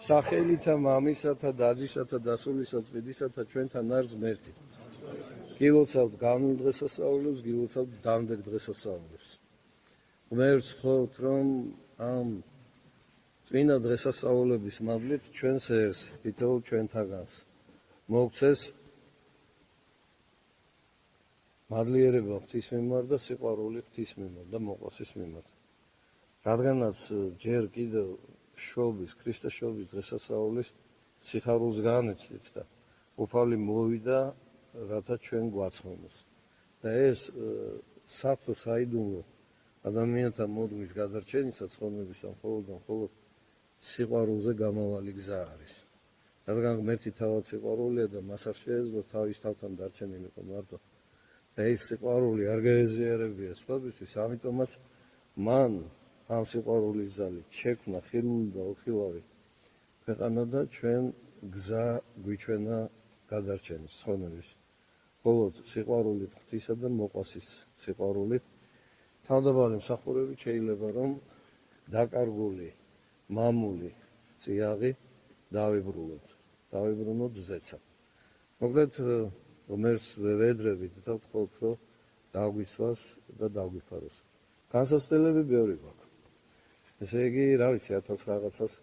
სახელითა მამისათა დაძისათა დასულისა წვიდისათა ჩვენთან არის ღმერთი. გილოცავთ განულ დღესასწაულებს, გილოცავთ დამდეგ დღესასწაულებს. ღმერთს ხოვთ, რომ ამ წმინდა დღესასწაულების მადლით ჩვენს ერს, თითოეულ ჩვენთაგანს მოგცეს მადლიერება ღვთის მიმართ და სიყვარული ღვთის მიმართ და მოყვასის მიმართ. რადგანაც ჯერ კიდევ შობის, ქრისტეს შობის დღესასწაულის სიხარულს განვიცდით და უფალი მოვიდა, რათა ჩვენ გვაცხოვნოს. და ეს საფრთხე საიდუმლო ადამიანთა მოდღვის გადარჩენისა ცხოვრებისა მხოლოდ და მხოლოდ სიყვარულზე გამავალი გზა არის. რადგან ღმერთი თავად სიყვარულია და მას არ შეეძლო თავის თავთან დარჩენილიყო მარტო. და ეს სიყვარული არ გაეზიარებია სხვებისთვის, ამიტომაც მან ამ სიყვარულის ძალით შექმნა ხილული და უხილავი ქვეყანა და ჩვენ გზა გვიჩვენა გადარჩენის ცხოვრების. მხოლოდ სიყვარულით ღვთისა და მოყვასის სიყვარულით თავდაპირველი მსახურებით შეიძლება რომ დაკარგული მამული წიაღი დავიბრუნოთ ზეცა. მოკლედ ღმერთს ვედრებით და ვთხოვთ რომ დაგვისვას და დაგვიფაროს. განსაცდელები ბევრი გვაქვს. ესე იგი, რა ვიცი, 1000 რაღაცას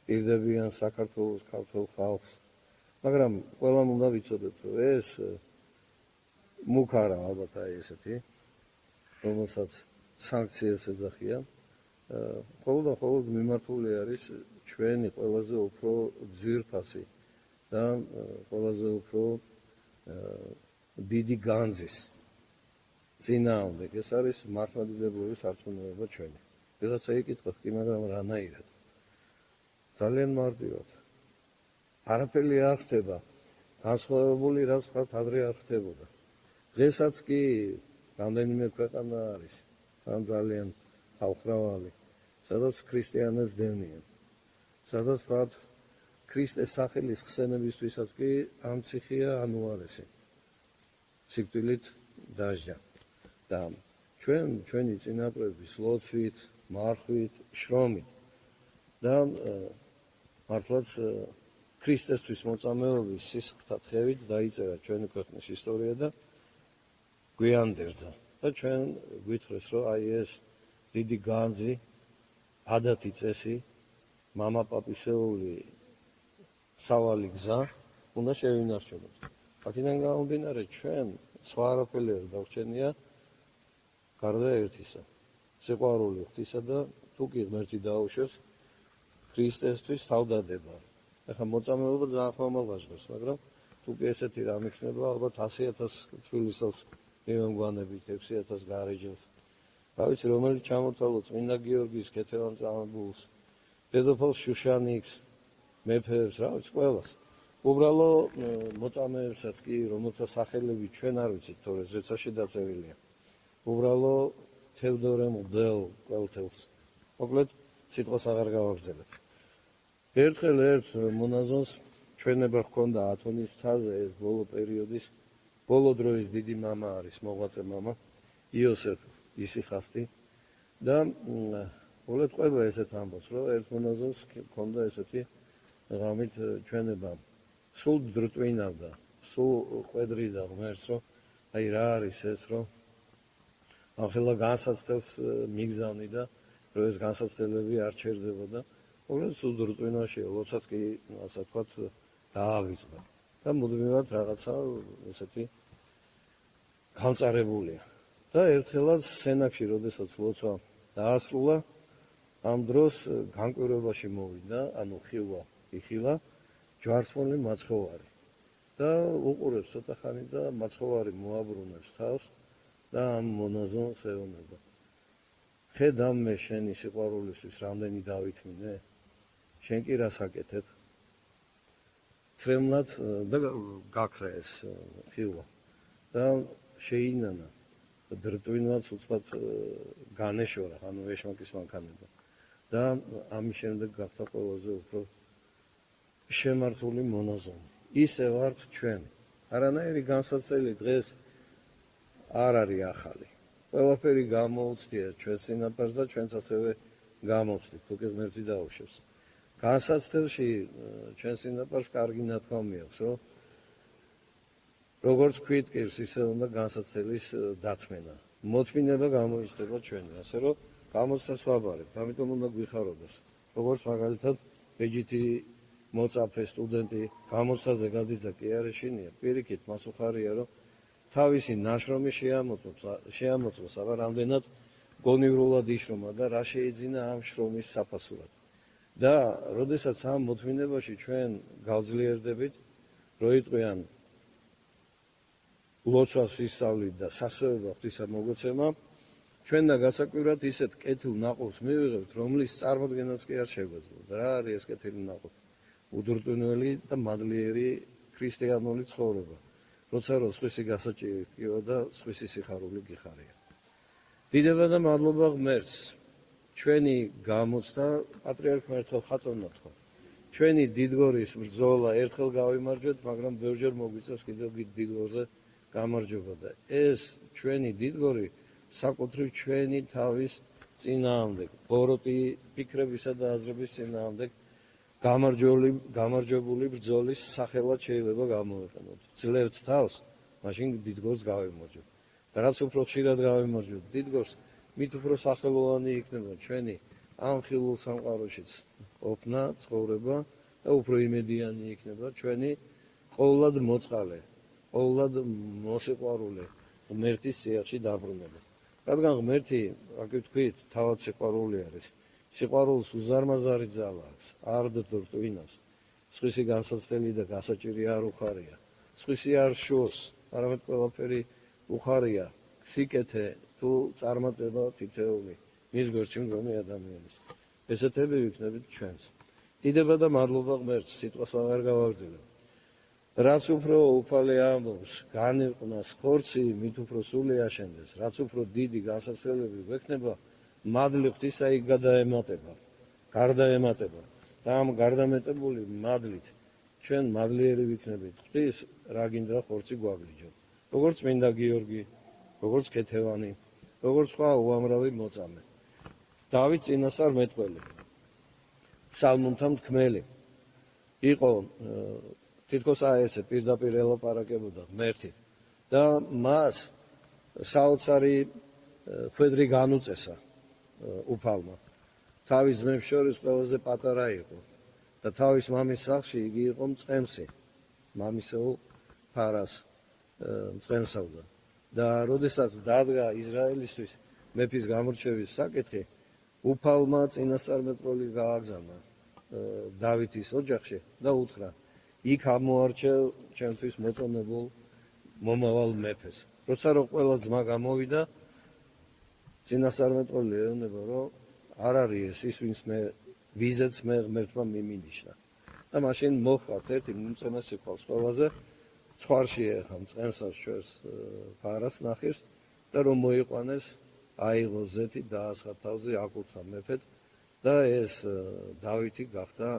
პირდებიან საქართველოს ქართულ ხალხს. მაგრამ ყველამ უნდა ვიცოდეთ, რომ ეს მუქ არა ალბათ აი ესეთი, რომელსაც სანქციებს ეძახიან. მხოლოდ მიმართული არის ჩვენი ყველაზე უფრო ძვირფასი და ყველაზე უფრო დიდი განძის წინააღმდეგ. ეს არის მართლმადიდებლობის არწმუნება ჩვენი. ვიღაცა იკითხავს, კი, მაგრამ რანაირად? ძალიან მარტივად. არაფერი არ ხდება. განსხვავებული რაც ვთქვათ, ადრე არ ხდებოდა. დღესაც კი რამდენიმე ქვეყანა არის, თან ძალიან ხალხმრავალი, სადაც ქრისტიანებს დევნიან. სადაც ვთქვათ, ქრისტეს სახელის ხსენებისთვისაც კი ამ ციხეა ანუარესი. სიკვდილით დაჟდა. და ჩვენი წინაპრების ლოცვით, მარხვით, შრომით და მართლაც ქრისტესთვის მოწამეობის სისხლთა თხევით დაიწერა ჩვენი ქვეყნის ისტორია და გვიანდერძა. და ჩვენ გვითხრეს, რომ აი ეს დიდი განძი, ადათი წესი, მამაპაპისეული სავალი გზა უნდა შევინარჩუნოთ. აქედან გამომდინარე ჩვენ სხვა არაფერი არ დაგვრჩენია გარდა ერთისა. სიყვარული ღვთისა და თუ კი ღმერთი დაუშვებს ქრისტესთვის თავდადება. ახლა მოწამეობა ძალიან ხმამაღლა ჟღერს, მაგრამ თუ კი ესეთი რამ იქნება, ალბათ 100,000 თბილისელს მივამგვანებით, 6,000 გარეჯელს. რა ვიცი, რომელიც ჩამოთვალო წმინდა გიორგის ქეთევანწამებულს, დედოფალ შუშანიკს, მეფეებს, რა ვიცი, ყველას. უბრალო მოწამეებსაც კი, რომელთა სახელები ჩვენ არ ვიცით, თორე ზეცაში დაწერილია. უბრალო თევდორე მღვდელ ყველთელს. მოკლედ, სიტყვას აღარ გავაგრძელებ. ერთხელ ერთ მონაზონს ჩვენება ჰქონდა ათონის მთაზე, ეს ბოლო პერიოდის, ბოლო დროის დიდი მამა არის, მოღვაწე მამა, იოსებ ისიხასტი. და მოკლედ ყვება ესეთ ამბობს, რომ ერთ მონაზონს ჰქონდა ესეთი ღამით ჩვენება. სულ დრტვინავდა, სულ ყვედრიდა ღმერთს, რომ აი რა არის ეს, რომ ახლა განსაცდელს მიგზავნი და რომ ეს განსაცდელები არ ჩერდებოდა. მოკლედ სულ დრტვინავშია, როდესაც კი ასე ვთქვათ დაავიწყდა. და მუდმივად რაღაცა ესეთი გამწარებულია. და ერთხელაც სენაკში, როდესაც ლოცვა დაასრულა, ამ დროს განკვირვებაში მოვიდა, ანუ იხილა ჯვარცმული მაცხოვარი. და უყურებს ცოტა ხანი და მაცხოვარი მოაბრუნებს თავს და ამ მონაზონს ეუბნება. ხედავ მე შენი სიყვარულისთვის რამდენი დავითმინე? შენ კი რას აკეთებ? ცრემლად და გაქრა ეს ხილვა და შეინანა დრტვინვაც უცბად განეშორა, ანუ ეშმაკის მანქანება. და ამის შემდეგ გახდა ყველაზე უფრო შემართული მონაზონი. ისე ვართ ჩვენ. არანაირი განსაცდელი დღეს არ არის ახალი. ყველაფერი გამოუცდია ჩვენ წინაპარს და ჩვენც ასევე გამოვხდით, თუკი ღმერთი დაუშვებს. განსაცდელში ჩვენ სინაპარს კარგი ნათქვამი აქვს, რომ როგორც ქვიტკირს, ისე უნდა განსაცდელის დათმენა. მოთმინება გამოიჩნდება ჩვენი, ასე რომ გამოცდას ვაბარებთ, ამიტომ უნდა გვიხაროდეს. როგორც მაგალითად ბეჯითი მოწაფე სტუდენტი გამოცდაზე გადის და კი არ ეშინია, პირიქით მას უხარია, რომ თავისი ნაშრომი შეამოწმოს, აბა რამდენად გონივრულად იშრომა და რა შეიძინა ამ შრომის საფასურად. და როდესაც ამ მოთმინებაში ჩვენ გავძლიერდებით, რო იყვიან ლოცვას ვისწავლით და სასწაულება ღვთისა მოგოცემა, ჩვენ და გასაკვირად ისეთ კეთილ ნაყოფს მივიღებთ, რომლის წარმოდგენაც კი არ შეგვეძლოთ. რა არის ეს კეთილი ნაყოფი? უდურტუნველი და მადლიერი ქრისტიანული ცხოვრება, როცა რო სხვისი გასაჭირი ჰყივა და სხვისი სიხარული გიხარია. დიდება და მადლობა ღმერთს. ჩვენი გამოცდა პატრიარქმა ერთხელ ხატოვნად თქვა. ჩვენი დიდგორის ბრძოლა ერთხელ გავიმარჯვეთ, მაგრამ ბევრჯერ მოგვიწევს კიდევ დიდგორზე გამარჯვება და ეს ჩვენი დიდგორი საკუთრივ ჩვენი თავის წინააღმდეგ, ბოროტი ფიქრებისა და აზრების წინააღმდეგ გამარჯვებული ბრძოლის სახელად შეიძლება გამოვიყენოთ. ძლევთ თავს, მაშინ დიდგორს გავიმარჯვებთ. და რაც უფრო ხშირად გავიმარჯვებთ დიდგორს, მით უფრო სახელოვანი იქნება ჩვენი ამ ხილულ სამყაროშიც ყოფნა, ცხოვრება და უფრო იმედიანი იქნება ჩვენი ყოვლად მოწყალე, ყოვლად მოსიყვარულე ღმერთის სიახში დაბრუნება. რადგან ღმერთი, აქ ვთქვით, თავად სიყვარული არის. სიყვარულს უზარმაზარი ძალა აქვს, არ დორტვინავს. სხვისი განსაცდელი და გასაჭირი არ უხარია. სხვისი არ შურს, არამედ ყველაფერი უხარია. სიკეთე თუ წარმატება თითოეული მის გვერდში მდგომი ადამიანის. ესეთები ვიქნებით ჩვენს. დიდება და მადლობა ღმერთს, სიტყვას აღარ გავაგრძელებ. რაც უფრო უფალი ამბობს, განირყნას ხორცი, მით უფრო სული აშენდეს. რაც უფრო დიდი განსაცდელები გვექნება, მადლი ღვთისა იქ გარდაემატება. და ამ გარდამეტებული მადლით ჩვენ მადლიერი ვიქნებით. ღვთის რა გინდა ხორცი გვაგლიჯო. როგორც წმინდა გიორგი, როგორც კეთევანი, როგორც სხვა უამრავი მოწამე. დავით წინასწარმეტყველი, ფსალმუნთა მთქმელი, იყო თითქოს ესე პირდაპირ ელაპარაკებოდა ღმერთი და მას საოცარი ხვედრი განუწესა უფალმა. თავის ძმებს შორის ყველაზე პატარა იყო და თავის მამის სახლში იგი იყო მწყემსი, მამისეულ ფარას მწყემსავდა. და როდესაც დადგა ისრაელისთვის მეფის გამორჩევის საკითხი, უფალმა წინასწარმეტყველი გააგზავნა დავითის ოჯახში და უთხრა, იქ ამოარჩევ ჩემთვის მოწონებულ მომავალ მეფეს. როცა რომ ყველა ძმა გამოვიდა, წინასწარმეტყველი ეუბნება, რომ არ არის ეს ის, ვიზეც მე ღმერთმა მიმინიშნა. და მაშინ მოხდათ ერთი მომწონე სიყვარს ყველაზე, ცხვარში ეხა მწყემსას ჩვენს ფარას ნახირს და რომ მოიყვანეს, აიღო ზეთი, დაასხა თავზე, აკურთხა მეფედ და ეს დავითი გახდა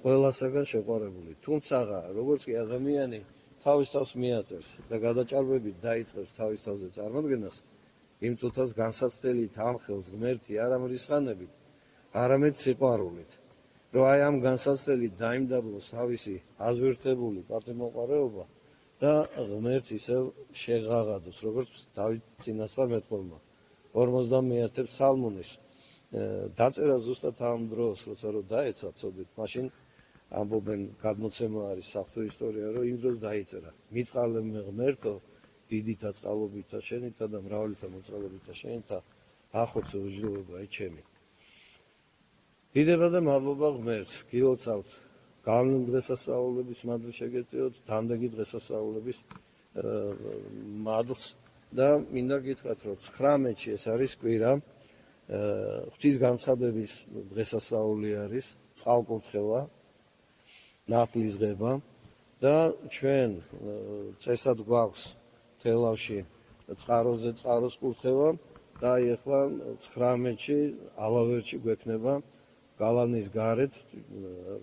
ყველასაგან შეყვარებული. თუმცა, როგორც კი ადამიანი თავის თავს მიაწერს და გადაჭარბებით დაიწყებს თავის თავზე წარმოდგენას, იმ წუთას განსაცდელით ამხელს ღმერთი არა მრისხანებით, არამედ სიყვარულით. რომ აი ამ განსაცდელით დაიმდაბლოს თავისი აზვირთებული პატიმოყარეობა და ღმერთს ისევ შეღაღადოს, როგორც დავით წინასწარმეტყველმა 50 ფსალმუნის დაწერა ზუსტად ამ დროს, როცა რომ დაეცა ცოდვით, მაშინ ამბობენ გადმოცემა არის საღვთო ისტორია, რომ იმ დროს დაიწერა. მიწყალე მე ღმერთო, დიდითა წყალობითა შენითა და მრავლითა მოწყალობითა შენითა, ახოცე უჯილოებაი ჩემი. დიდება და მადლობა ღმერთს, გილოცავთ გავლენ დღესასწაულების მადლი შეგეწიოთ, დამდეგი დღესასწაულების მადლს და მინდა გითხრათ, რომ 19-ში ეს არის კვირა, ღვთის განცხადების დღესასწაული არის, წყალკურთხევა, ნათლისღება და ჩვენ წესად გვაქვს თელავში წყაროზე წყაროს კურთხევა და ეხლა 19-ში ალავერტში გვექნება გალავნის გარეთ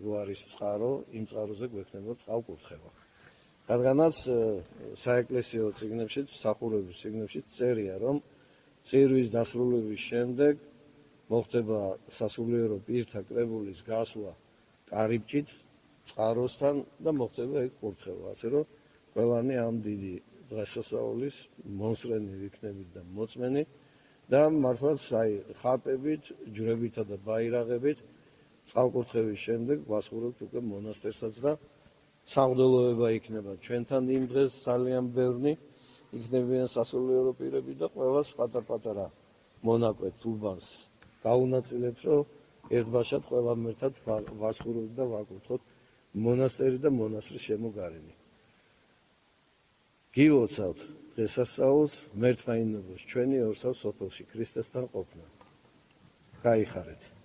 რო არის წყარო, იმ წყაროზე გვექნება წყალკურთხევა. რადგანაც საეკლესიო წიგნებში, სახურების წიგნებში წერია, რომ წირვის დასრულების შემდეგ მოხდება სასულიერო პირთა კრებულის გასვლა კარიბჭით, წყაროსთან და მოხდება ეგ კურთხევა, ასე რომ ყველანი ამ დიდი დღესასწაულის მოსწრენი ვიქნებით და მოწმენი და მართლაც აი ხატებით, ჯვრებითა და ბაირაღებით წყალკურთხევის შემდეგ ვასხურებთ უკვე მონასტერსაც და სამღვდელოება იქნება ჩვენთან იმ დღეს ძალიან ბევრი იქნებიან სასულიერო პირები და ყველას პატარ-პატარა მონაკვეთ უბანს გაუნაწილებთ, რომ ერთბაშად ყველამ ერთად ვასხუროთ და ვაკურთხოთ მონასტერი და მონასტრის შემოგარენი. გილოცავთ დღესასწაულს, მერთმა ინდოს ჩვენი ორსავ სოფელში ქრისტესთან ყოფნა. გაიხარეთ.